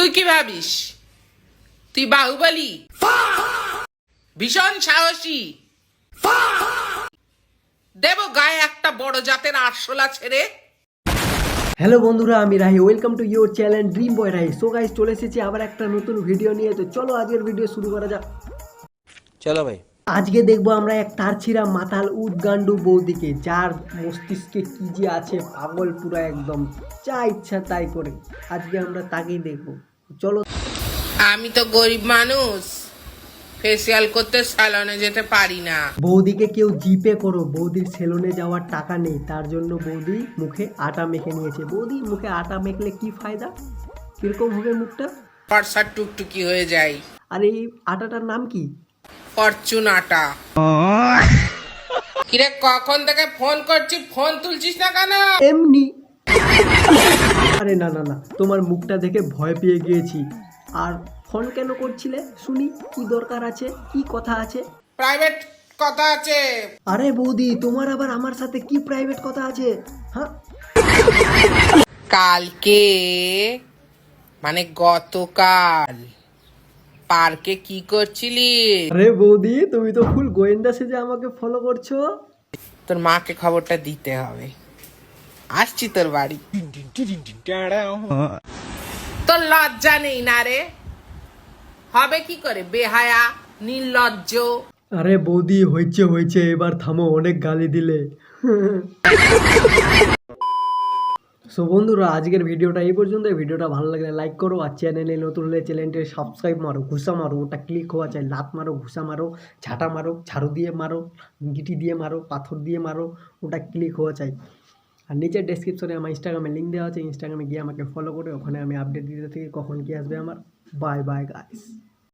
তুই কি ভাবিস তুই বাহুবলী? ভীষণ সাহসী। দেব গায়ে একটা বড় জাতের আরশোলা ছেড়ে। হ্যালো বন্ধুরা, আমি Rahi. Welcome to your channel dream boy Rahi. So guys, চলে এসেছি আবার একটা নতুন ভিডিও নিয়ে। তো চলো আজকের ভিডিও শুরু করা যাক। চলো ভাই। আজকে দেখবো আমরা এক তারছিরা মাতাল উদ্গান্ডু বৌদিকে, যার মস্তিষ্কে কি যে আছে, পাগল পুরো একদম, যা ইচ্ছা তাই করে। আজকে আমরা তাকেই দেখবো। চলো। আমি তো গরিব মানুষ, ফেসিয়াল করতে স্যালনে যেতে পারি না। বৌদিকে কেউ জিপে করো, বৌদির সেলুনে যাওয়ার টাকা নেই, তার জন্য বৌদি মুখে আটা মেখে নিয়েছে। বৌদি মুখে আটা মেখলে কি ফায়দা? কিরকম হবে মুখটা? ফর্সা টুকটুকি হয়ে যায়। আর এই আটাটার নাম কি? ফরচুন আটা। কিরে, কখন থেকে ফোন করছি, ফোন তুলছিস না কেন? এমনি। আরে না না না, তোমার মুখটা দেখে ভয় পেয়ে গিয়েছি। আর ফোন কেন করছিলে শুনি? কি দরকার আছে? কি কথা আছে? প্রাইভেট কথা আছে। আরে বৌদি, তোমার আবার আমার সাথে কি প্রাইভেট কথা আছে? হ্যাঁ, কালকে মানে গতকাল পার্কে কি করছিলি? আরে বৌদি, তুমি তো ফুল গোয়েন্দা সেজে আমাকে ফলো করছো। তোর মাকে খবরটা দিতে হবে। আসছি তোর বাড়ি। তোর লজ্জা নেই না রে? হবে কি করে বেহায়া, নির্লজ্জ। আরে বৌদি, হয়েছে হয়েছে, এবার থামো, অনেক গালি দিলে। সো বন্ধুরা, আজকের ভিডিওটা এই পর্যন্ত। ভিডিওটা ভালো লাগলে লাইক করো, আর চ্যানেলে নতুন হলে চ্যানেলটি সাবস্ক্রাইব মারো, ঘুষা মারো, ওটা ক্লিক হওয়া চাই। লাত মারো, ঘুষা মারো, ঝাঁটা মারো, ঝাড়ু দিয়ে মারো, গিটি দিয়ে মারো, পাথর দিয়ে মারো, ওটা ক্লিক হওয়া চাই। আর নিচের ডেসক্রিপশনে আমার ইনস্টাগ্রামে লিঙ্ক দেওয়া আছে, ইনস্টাগ্রামে গিয়ে আমাকে ফলো করে, ওখানে আমি আপডেট দিতে থাকি কখন কি আসবে আমার। Bye bye guys.